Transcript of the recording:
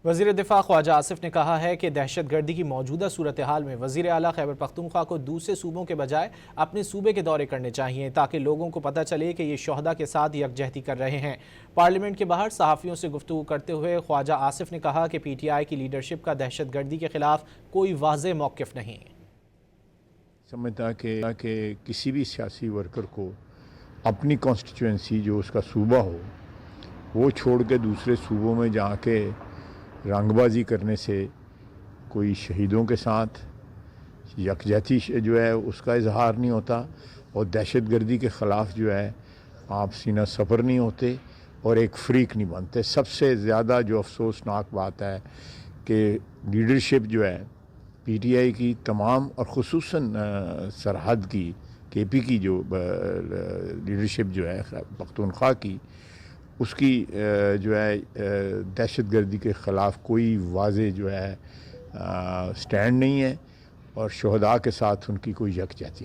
वज़ीर दिफ़ा ख्वाजा आसिफ ने कहा है कि दहशत गर्दी की मौजूदा सूरत हाल में वज़ीर आला खैबर पख्तूनख्वा को दूसरे सूबों के बजाय अपने सूबे के दौरे करने चाहिए ताकि लोगों को पता चले कि ये शहदा के साथ यकजहती कर रहे हैं। पार्लियामेंट के बाहर सहाफ़ियों से गुफ्तगू करते हुए ख्वाजा आसिफ ने कहा कि PTI की लीडरशिप का दहशत गर्दी के खिलाफ कोई वाज़ेह मौक़िफ़ नहीं। समझता कि किसी भी सियासी वर्कर को अपनी कॉन्स्टिट्यूंसी जो उसका सूबा हो वो छोड़ के दूसरे सूबों में जाके रंगबाजी करने से कोई शहीदों के साथ यकजहती जो है उसका इजहार नहीं होता और दहशत गर्दी के ख़िलाफ़ जो है आप सीना सफ़र नहीं होते और एक फ्रीक नहीं बनते। सबसे ज़्यादा जो अफसोसनाक बात है कि लीडरशिप जो है PTI की तमाम और ख़ुसूसन सरहद की KP की जो लीडरशिप जो है पख्तूनख्वा की उसकी जो है दहशत गर्दी के ख़िलाफ़ कोई वाज़ेह जो है स्टैंड नहीं है और शहदा के साथ उनकी कोई यकजहती